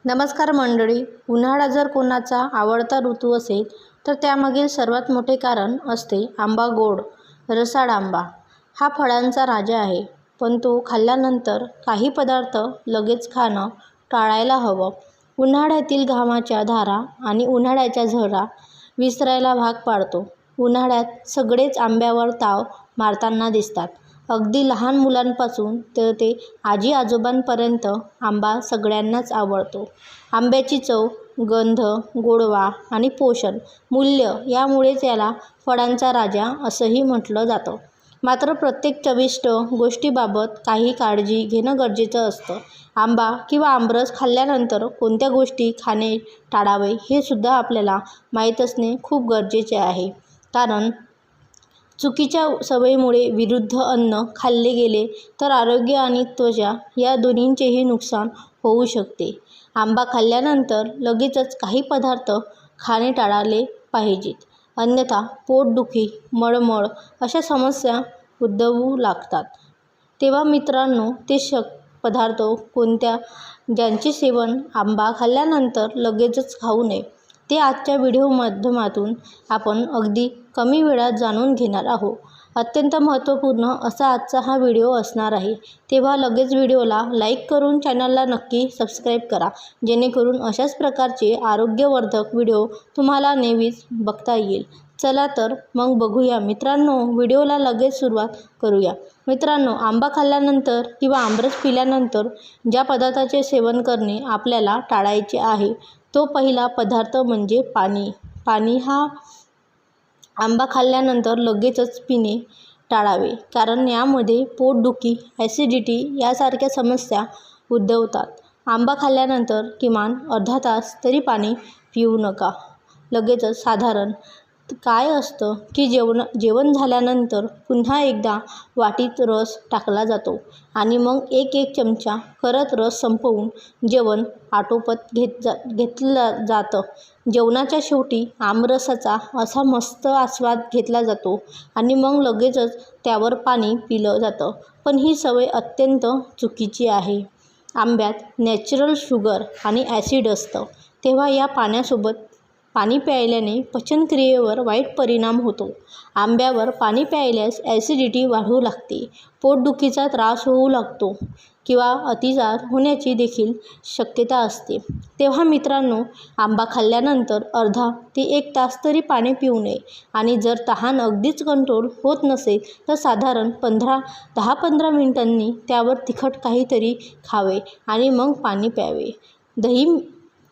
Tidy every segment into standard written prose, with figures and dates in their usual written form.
नमस्कार मंडळी. उन्हाळा जर कोणाचा आवडता ऋतू असेल तर त्यामागील सर्वात मोठे कारण असते आंबा. गोड रसाळ आंबा हा फळांचा राजा आहे, पण तो खाल्ल्यानंतर काही पदार्थ लगेच खाणं टाळायला हवं. उन्हाळ्यातील घामाच्या धारा आणि उन्हाळ्याच्या झळा विसरायला भाग पाडतो. उन्हाळ्यात सगळेच आंब्यावर ताव मारताना दिसतात. अगदी लहान मुलांपासून तर ते आजी आजोबांपर्यंत आंबा सगळ्यांनाच आवडतो. आंब्याची चव, गंध, गोडवा आणि पोषण मूल्य यामुळेच याला फळांचा राजा असंही म्हटलं जातं. मात्र प्रत्येक चविष्ट गोष्टीबाबत काही काळजी घेणं गरजेचं असतं. आंबा किंवा आमरस खाल्ल्यानंतर कोणत्या गोष्टी खाणे टाळावे हे सुद्धा आपल्याला माहीत असणे खूप गरजेचे आहे. कारण चुकीच्या सवयीमुळे विरुद्ध अन्न खाल्ले गेले तर आरोग्य आणि त्वचा या दोन्हींचेही नुकसान होऊ शकते. आंबा खाल्ल्यानंतर लगेचच काही पदार्थ खाणे टाळले पाहिजेत, अन्यथा पोटदुखी, मळमळ अशा समस्या उद्भवू लागतात. तेव्हा मित्रांनो, ते पदार्थ कोणत्या ज्यांचे सेवन आंबा खाल्ल्यानंतर लगेचच खाऊ नये ते आजच्या व्हिडिओ माध्यमातून आपण अगदी कमी वेळात जाणून घेणार आहोत. अत्यंत महत्त्वपूर्ण असा आजचा हा व्हिडिओ असणार आहे, तेव्हा लगेच व्हिडिओला लाईक करून चॅनलला नक्की सबस्क्राईब करा, जेणेकरून अशाच प्रकारचे आरोग्यवर्धक व्हिडिओ तुम्हाला नेहमीच बघता येईल. चला तर मग बघूया मित्रांनो, व्हिडिओला लगेच सुरुवात करूया. मित्रांनो, आंबा खाल्ल्यानंतर किंवा आमरस पिल्यानंतर ज्या पदार्थाचे सेवन करणे आपल्याला टाळायचे आहे तो पहिला पदार्थ म्हणजे पाणी. पाणी हा आंबा खाल्ल्यानंतर लगेचच पिणे टाळावे, कारण यामध्ये पोटदुखी, ॲसिडिटी यासारख्या समस्या उद्भवतात. आंबा खाल्ल्यानंतर किमान अर्धा तास तरी पाणी पिऊ नका. लगेचच साधारण काय असतं की जेवण झाल्यानंतर पुन्हा एकदा वाटीत रस टाकला जातो आणि मग एक चमचा करत रस संपवून जेवण आटोपत घेतलं जातं. जेवणाच्या शेवटी आमरसाचा असा मस्त आस्वाद घेतला जातो आणि मग लगेचच त्यावर पाणी पिलं जातं. पण ही सवय अत्यंत चुकीची आहे. आंब्यात नॅचरल शुगर आणि ॲसिड असतं, तेव्हा या पाणी प्यायल्याने पचनक्रियेवर वाईट परिणाम होतो. आंब्यावर पाणी प्यायल्यास ॲसिडिटी वाढू लागते, पोटदुखीचा त्रास होऊ लागतो किंवा अतिसार होण्याची देखील शक्यता असते. तेव्हा मित्रांनो, आंबा खाल्ल्यानंतर अर्धा ते 1 तास तरी पाणी पिऊ नये आणि जर तहान अगदीच कंट्रोल होत नसेल तर साधारण 10-15 मिनिटांनी त्यावर तिखट काहीतरी खावे आणि मग पाणी प्यावे. दही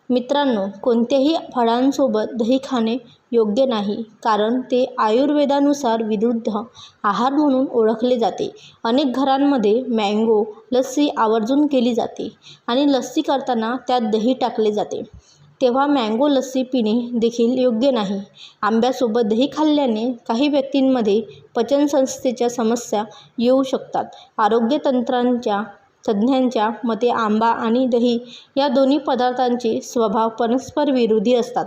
मित्रांनो, कोणत्याही फळांसोबत दही खाणे योग्य नाही, कारण ते आयुर्वेदानुसार विरुद्ध आहार म्हणून ओळखले जाते. अनेक घरांमध्ये मँगो लस्सी आवर्जून केली जाते आणि लस्सी करताना त्यात दही टाकले जाते, तेव्हा मँगो लस्सी पिणे देखील योग्य नाही. आंब्यासोबत दही खाल्ल्याने काही व्यक्तींमध्ये पचनसंस्थेच्या समस्या येऊ शकतात. तज्ज्ञांच्या मते आंबा आणि दही या दोन्ही पदार्थांचे स्वभाव परस्पर विरोधी असतात.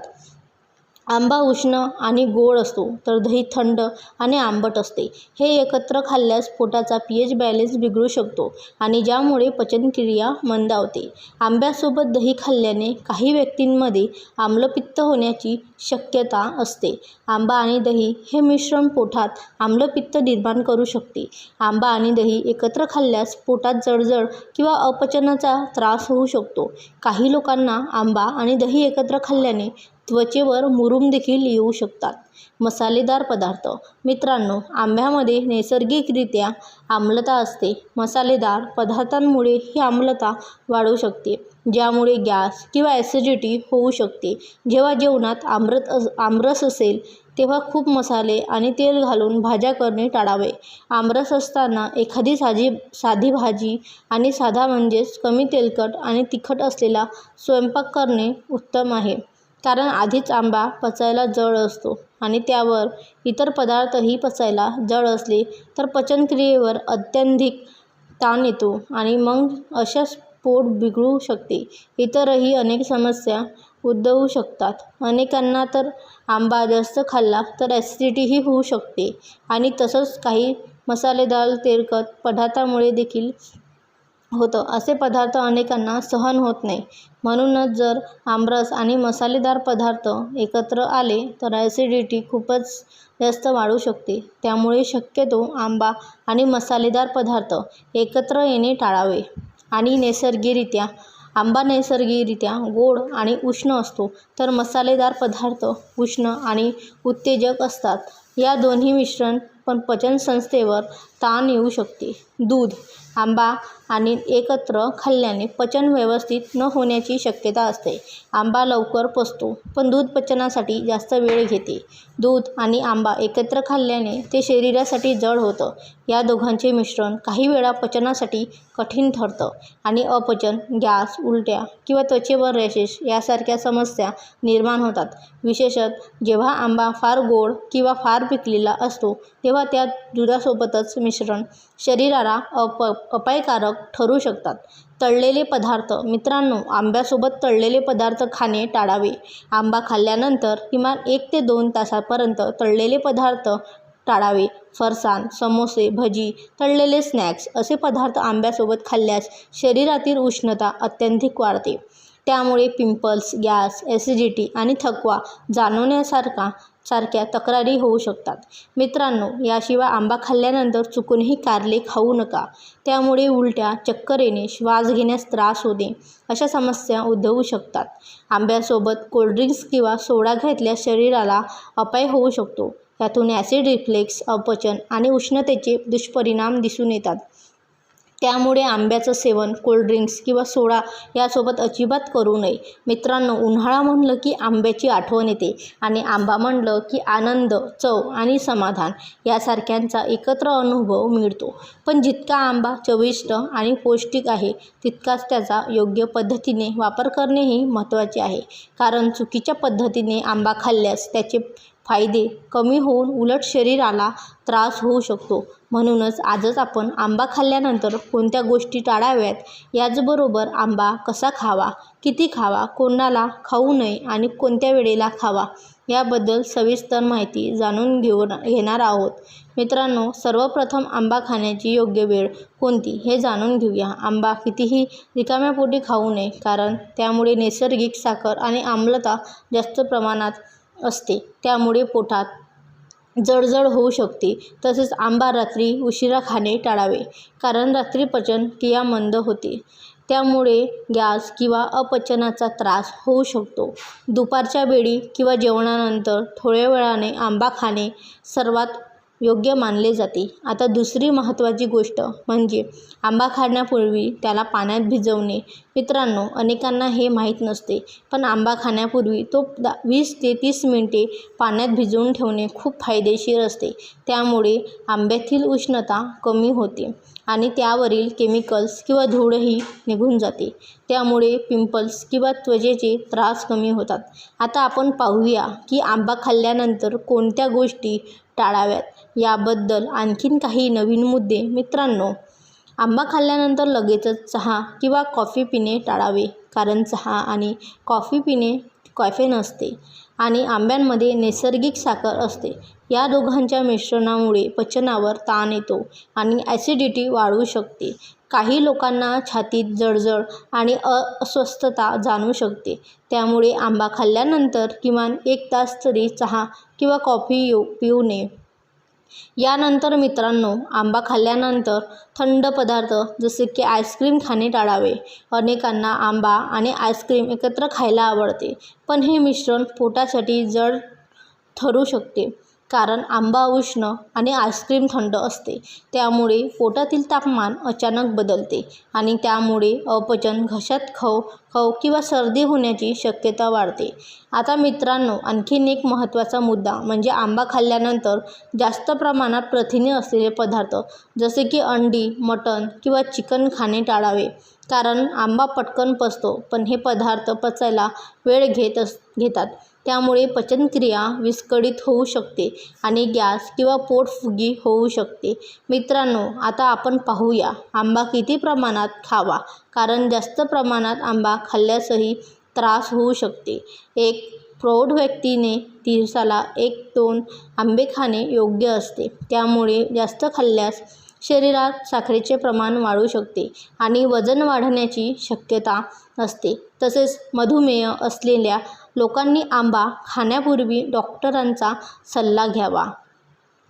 आंबा उष्ण आणि गोड असतो तर दही थंड आणि आंबट असते. हे एकत्र खाल्ल्यास पोटाचा pH बॅलन्स बिघडू शकतो आणि ज्यामुळे पचनक्रिया मंदावते. आंब्यासोबत दही खाल्ल्याने काही व्यक्तींमध्ये आम्लपित्त होण्याची शक्यता असते. आंबा आणि दही हे मिश्रण पोटात आम्लपित्त निर्माण करू शकते. आंबा आणि दही एकत्र खाल्ल्यास पोटात जळजळ किंवा अपचनाचा त्रास होऊ शकतो. काही लोकांना आंबा आणि दही एकत्र खाल्ल्याने त्वचेवर मुरूम देखील येऊ शकतात. मसालेदार पदार्थ मित्रांनो, आंब्यामध्ये नैसर्गिकरित्या आम्लता असते. मसालेदार पदार्थांमुळे ही आम्लता वाढू शकते, ज्यामुळे गॅस किंवा ॲसिडिटी होऊ शकते. जेव्हा जेवणात आमरस असेल तेव्हा खूप मसाले आणि तेल घालून भाज्या करणे टाळावे. आमरस असताना एखादी साधी भाजी आणि साधा म्हणजेच कमी तेलकट आणि तिखट असलेला स्वयंपाक करणे उत्तम आहे, कारण आधीच आंबा पचायला जड असतो आणि त्यावर इतर पदार्थही पचायला जड असले तर पचनक्रियेवर अत्यधिक ताण येतो आणि मग अशाच पोट बिघडू शकते. इतरही अनेक समस्या उद्भवू शकतात. अनेकांना तर आंबा जास्त खाल्ला तर ॲसिडिटीही होऊ शकते आणि तसंच काही मसालेदार तेलकट पदार्थांमुळे देखील होतं. असे पदार्थ अनेकांना सहन होत नाही. म्हणूनच जर आमरस आणि मसालेदार पदार्थ एकत्र आले तर ॲसिडिटी खूपच जास्त वाढू शकते. त्यामुळे शक्यतो आंबा आणि मसालेदार पदार्थ एकत्र येणे टाळावे. आणि नैसर्गिकरित्या आंबा नैसर्गिकरित्या गोड आणि उष्ण असतो, तर मसालेदार पदार्थ उष्ण आणि उत्तेजक असतात. या दोन्ही मिश्रण पण पचनसंस्थेवर ताण येऊ शकते. दूध, आंबा आणि एकत्र खाल्ल्याने पचन व्यवस्थित न होण्याची शक्यता असते. आंबा लवकर पचतो, पण दूध पचनासाठी जास्त वेळ घेते. दूध आणि आंबा एकत्र खाल्ल्याने ते शरीरासाठी जड होतं. या दोघांचे मिश्रण काही वेळा पचनासाठी कठीण ठरतं आणि अपचन, गॅस, उलट्या किंवा त्वचेवर रॅशेस यासारख्या समस्या निर्माण होतात. विशेषतः जेव्हा आंबा फार गोड किंवा फार पिकलेला असतो, तेव्हा त्यात दुधासोबतच मिश्रण शरीराला अपायकारक ठरू शकतात. तळलेले पदार्थ मित्रांनो, आंब्यासोबत तळलेले पदार्थ खाणे टाळावे. आंबा खाल्ल्यानंतर किमान 1 ते 2 तासांपर्यंत तळलेले पदार्थ टाळावे. फरसाण, समोसे, भजी, तळलेले स्नॅक्स असे पदार्थ आंब्यासोबत खाल्ल्यास शरीरातील उष्णता अत्यधिक वाढते. त्यामुळे पिंपल्स, गॅस, ॲसिडिटी आणि थकवा जाणवण्यासारख्या तक्रारी होऊ शकतात. मित्रांनो, याशिवाय आंबा खाल्ल्यानंतर चुकूनही कारले खाऊ नका. त्यामुळे उलट्या, चक्कर येणे, श्वास घेण्यास त्रास होणे अशा समस्या उद्भवू शकतात. आंब्यासोबत कोल्ड्रिंक्स किंवा सोडा घेतल्यास शरीराला अपाय होऊ शकतो. यातून ॲसिड रिफ्लेक्स, अपचन आणि उष्णतेचे दुष्परिणाम दिसून येतात. त्यामुळे आंब्याचं सेवन कोल्ड्रिंक्स किंवा सोडा यासोबत अजिबात करू नये. मित्रांनो, उन्हाळा म्हणलं की आंब्याची आठवण येते आणि आंबा म्हणलं की आनंद, चव आणि समाधान यासारख्यांचा एकत्र अनुभव मिळतो. पण जितका आंबा चविष्ट आणि पौष्टिक आहे, तितकाच त्याचा योग्य पद्धतीने वापर करणेही महत्त्वाचे आहे. कारण चुकीच्या पद्धतीने आंबा खाल्ल्यास त्याचे फायदे कमी होऊन उलट शरीराला त्रास होऊ शकतो. म्हणूनच आजच आपण आंबा खाल्ल्यानंतर कोणत्या गोष्टी टाळाव्यात, याचबरोबर आंबा कसा खावा, किती खावा, कोणाला खाऊ नये आणि कोणत्या वेळेला खावा याबद्दल सविस्तर माहिती जाणून घेणार आहोत. मित्रांनो, सर्वप्रथम आंबा खाण्याची योग्य वेळ कोणती हे जाणून घेऊया. आंबा कितीही रिकाम्या पोटी खाऊ नये, कारण त्यामुळे नैसर्गिक साखर आणि आम्लता जास्त प्रमाणात असते. त्यामुळे पोटात जळजळ होऊ शकते. तसेच आंबा रात्री उशिरा खाणे टाळावे, कारण रात्री पचन क्रिया मंद होते. त्यामुळे गॅस किंवा अपचनाचा त्रास होऊ शकतो. दुपारच्या वेळी किंवा जेवणानंतर थोड्या वेळाने आंबा खाणे सर्वात योग्य मानले जाते. आता दुसरी महत्त्वाची गोष्ट म्हणजे आंबा खाण्यापूर्वी त्याला पाण्यात भिजवणे. मित्रांनो, अनेकांना हे माहीत नसते, पण आंबा खाण्यापूर्वी तो 20 ते 30 मिनिटे पाण्यात भिजवून ठेवणे खूप फायदेशीर असते. त्यामुळे आंब्यातील उष्णता कमी होते आणि त्यावरील केमिकल्स किंवा धूळही निघून जाते. त्यामुळे पिंपल्स किंवा त्वचेचे त्रास कमी होतात. आता आपण पाहूया की आंबा खाल्ल्यानंतर कोणत्या गोष्टी टाळाव्यात याबद्दल आणखीन काही नवीन मुद्दे. मित्रांनो, आंबा खाल्ल्यानंतर लगेचच चहा किंवा कॉफी पिणे टाळावे, कारण चहा आणि कॉफी पिणे कॅफेन असते आणि आंब्यांमध्ये नैसर्गिक साखर असते. या दोघांच्या मिश्रणामुळे पचनावर ताण येतो आणि ॲसिडिटी वाढू शकते. काही लोकांना छातीत जळजळ आणि अस्वस्थता जाणवू शकते. त्यामुळे आंबा खाल्ल्यानंतर किमान 1 तास तरी चहा किंवा कॉफी पिऊ नये. यानंतर मित्रांनो, आंबा खाल्ल्यानंतर थंड पदार्थ जसे की आईस्क्रीम खाणे टाळावे. अनेकांना आंबा आणि आईस्क्रीम एकत्र खायला आवडते, पण हे मिश्रण पोटासाठी जड ठरू शकते, कारण आंबा उष्ण आणि आईस्क्रीम थंड असते. त्यामुळे पोटातील तापमान अचानक बदलते आणि त्यामुळे अपचन, घशात खव किंवा सर्दी होण्याची शक्यता वाढते. आता मित्रांनो, आणखीन एक महत्त्वाचा मुद्दा म्हणजे आंबा खाल्ल्यानंतर जास्त प्रमाणात प्रथिने असलेले पदार्थ जसे की अंडी, मटण किंवा चिकन खाणे टाळावे, कारण आंबा पटकन पचतो, पण हे पदार्थ पचायला वेळ घेतात. त्यामुळे पचनक्रिया विस्कळीत होऊ शकते आणि गॅस किंवा पोटफुगी होऊ शकते. मित्रांनो, आता आपण पाहूया आंबा किती प्रमाणात खावा, कारण जास्त प्रमाणात आंबा खाल्ल्यासही त्रास होऊ शकते. एक प्रौढ व्यक्तीने दिवसाला 1-2 आंबे खाणे योग्य असते. त्यामुळे जास्त खाल्ल्यास शरीरात साखरेचे प्रमाण वाढू शकते आणि वजन वाढण्याची शक्यता असते. तसेच मधुमेह असलेल्या लोकांनी आंबा खाण्यापूर्वी डॉक्टरांचा सल्ला घ्यावा.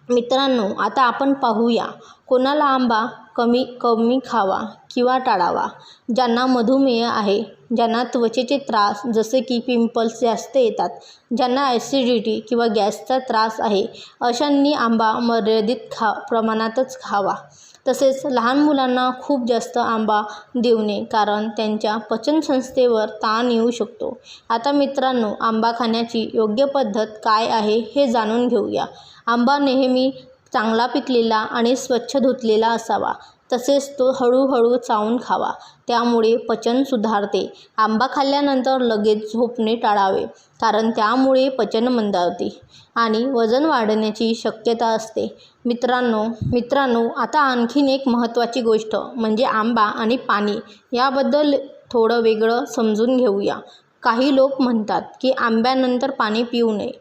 मित्रांनो, आता आपण पाहूया कोणाला आंबा कमी खावा किंवा टाळावा. ज्यांना मधुमेह आहे, ज्यांना त्वचेचे त्रास जसे की पिंपल्स जास्त येतात, ज्यांना ॲसिडिटी किंवा गॅसचा त्रास आहे, अशांनी आंबा मर्यादित प्रमाणातच खावा. तसेच लहान मुलांना खूप जास्त आंबा देऊ नये, कारण त्यांच्या पचनसंस्थेवर ताण येऊ शकतो. आता मित्रांनो, आंबा खाण्याची योग्य पद्धत काय आहे हे जाणून घेऊया. आंबा नेहमी चांगला पिकलेला आणि स्वच्छ धुतलेला असावा. तसेच तो हळूहळू चावून खावा, त्यामुळे पचन सुधारते. आंबा खाल्ल्यानंतर लगेच झोपणे टाळावे, कारण त्यामुळे पचन मंदावते आणि वजन वाढण्याची शक्यता असते. मित्रांनो, आता आणखीन एक महत्त्वाची गोष्ट म्हणजे आंबा आणि पाणी याबद्दल थोडं वेगळं समजून घेऊया. काही लोक म्हणतात की आंब्यानंतर पाणी पिऊ नये,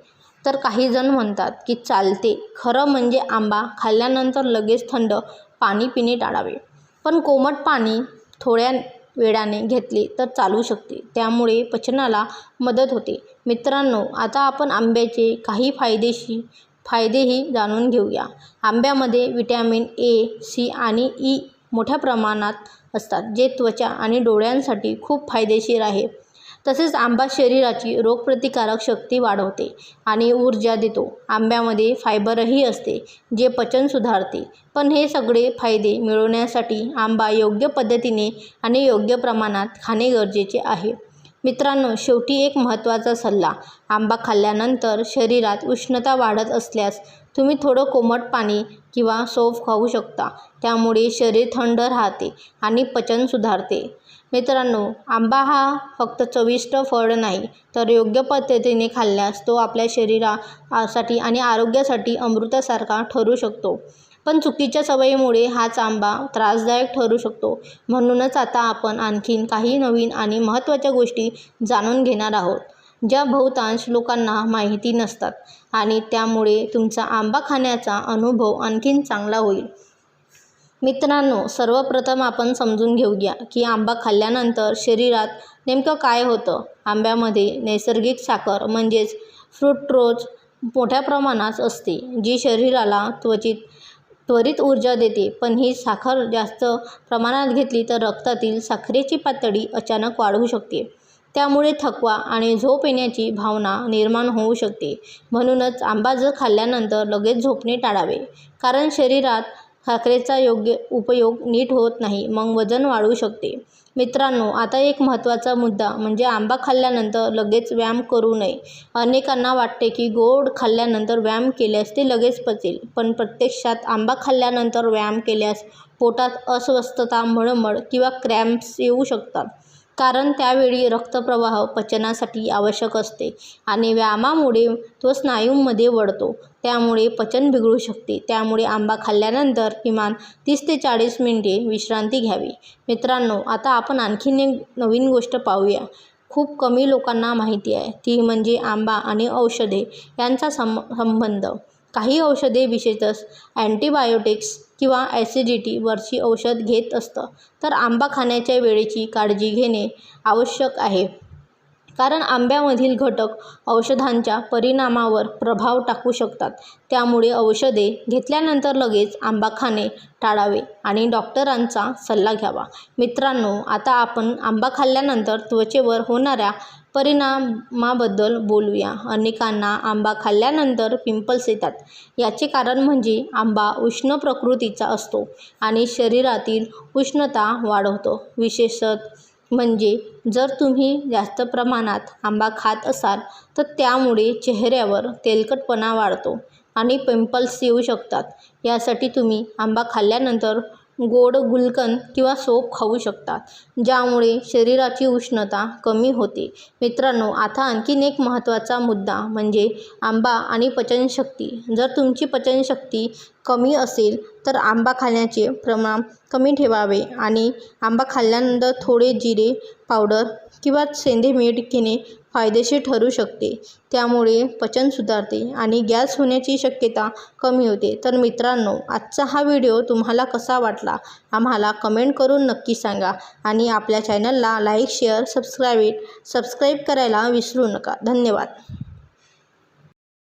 तर काही जण म्हणतात की चालते. खरं म्हणजे आंबा खाल्ल्यानंतर लगेच थंड पाणी पिणे टाळावे, पण कोमट पाणी थोड्या वेळाने घेतले तर चालू शकते. त्यामुळे पचनाला मदत होते. मित्रांनो, आता आपण आंब्याचे काही फायदेही जाणून घेऊया. आंब्यामध्ये व्हिटॅमिन ए, सी आणि ई मोठ्या प्रमाणात असतात, जे त्वचा आणि डोळ्यांसाठी खूप फायदेशीर आहे. तसेच आंबा शरीराची रोगप्रतिकारक शक्ती वाढवते आणि ऊर्जा देतो. आंब्यामध्ये फायबरही असते, जे पचन सुधारते. पण हे सगळे फायदे मिळवण्यासाठी आंबा योग्य पद्धतीने आणि योग्य प्रमाणात खाणे गरजेचे आहे. मित्रांनो, शेवटी एक महत्त्वाचा सल्ला. आंबा खाल्ल्यानंतर शरीरात उष्णता वाढत असल्यास तुम्ही थोडं कोमट पाणी किंवा सौफ खाऊ शकता. त्यामुळे शरीर थंड राहते आणि पचन सुधारते. मित्रांनो, आंबा हा फक्त चविष्ट फळ नाही, तर योग्य पद्धतीने खाल्ल्यास तो आपल्या शरीरासाठी आणि आरोग्यासाठी अमृतासारखा ठरू शकतो. पण चुकीच्या सवयीमुळे हाच आंबा त्रासदायक ठरू शकतो. म्हणूनच आता आपण आणखीन काही नवीन आणि महत्त्वाच्या गोष्टी जाणून घेणार आहोत, ज्या बहुतांश लोकांना माहिती नसतात आणि त्यामुळे तुमचा आंबा खाण्याचा अनुभव आणखीन चांगला होईल. मित्रांनो, सर्वप्रथम आपण समजून घेऊया की आंबा खाल्ल्यानंतर शरीरात नेमकं काय होतं. आंब्यामध्ये नैसर्गिक साखर म्हणजेच फ्रुक्टोज मोठ्या प्रमाणात असते, जी शरीराला त्वरित ऊर्जा देते. पण ही साखर जास्त प्रमाणात घेतली तर रक्तातील साखरेची पातळी अचानक वाढू शकते. त्यामुळे थकवा आणि झोप येण्याची भावना निर्माण होऊ शकते. म्हणूनच आंबा खाल्ल्यानंतर लगेच झोपणे टाळावे, कारण शरीरात साखरेचा योग्य उपयोग नीट होत नाही, मग वजन वाढू शकते. मित्रांनो, आता एक महत्त्वाचा मुद्दा म्हणजे आंबा खाल्ल्यानंतर लगेच व्यायाम करू नये. अनेकांना वाटते की गोड खाल्ल्यानंतर व्यायाम केल्यास ते लगेच पचेल, पण प्रत्यक्षात आंबा खाल्ल्यानंतर व्यायाम केल्यास पोटात अस्वस्थता, मळमळ किंवा क्रॅम्प्स येऊ शकतात, कारण त्यावेळी रक्तप्रवाह पचनासाठी आवश्यक असते आणि व्यायामामुळे तो स्नायूंमध्ये वळतो. त्यामुळे पचन बिघडू शकते. त्यामुळे आंबा खाल्ल्यानंतर किमान 30 ते 40 मिनिटे विश्रांती घ्यावी. मित्रांनो, आता आपण आणखीन एक नवीन गोष्ट पाहूया. खूप कमी लोकांना माहिती आहे, ती म्हणजे आंबा आणि औषधे यांचा संबंध. काही औषधे, विशेषतः अँटीबायोटिक्स किंवा ॲसिडिटीवरची औषध घेत असतं, तर आंबा खाण्याच्या वेळेची काळजी घेणे आवश्यक आहे, कारण आंब्यामधील घटक औषधांच्या परिणामावर प्रभाव टाकू शकतात. त्यामुळे औषधे घेतल्यानंतर लगेच आंबा खाणे टाळावे आणि डॉक्टरांचा सल्ला घ्यावा. मित्रांनो, आता आपण आंबा खाल्ल्यानंतर त्वचेवर होणाऱ्या परिणामाबद्दल बोलूया. अनेकांना आंबा खाल्ल्यानंतर पिंपल्स येतात. याचे कारण म्हणजे आंबा उष्ण प्रकृतीचा असतो आणि शरीरातील उष्णता वाढवतो. विशेषतः म्हणजे जर तुम्ही जास्त प्रमाणात आंबा खात असाल तर त्यामुळे चेहऱ्यावर तेलकटपणा वाढतो आणि पिंपल्स येऊ शकतात. यासाठी तुम्ही आंबा खाल्ल्यानंतर गोड गुलकंद किंवा सोप खाऊ शकता, ज्यामुळे शरीराची उष्णता कमी होते. मित्रांनो, आता आणखीन एक महत्त्वाचा मुद्दा म्हणजे आंबा आणि पचनशक्ती. जर तुमची पचनशक्ती कमी असेल तर आंबा खाण्याचे प्रमाण कमी ठेवावे आणि आंबा खाल्ल्यानंतर थोडे जिरे पावडर किंवा सेंधे मीठ घेणे फायदेशीर ठरू शकते. त्यामुळे पचन सुधारते आणि गॅस होण्याची शक्यता कमी होते. तर मित्रांनो, आजचा हा व्हिडिओ तुम्हाला कसा वाटला आम्हाला कमेंट करून नक्की सांगा आणि आपल्या चॅनलला लाईक, शेअर, सबस्क्राईब करायला विसरू नका. धन्यवाद.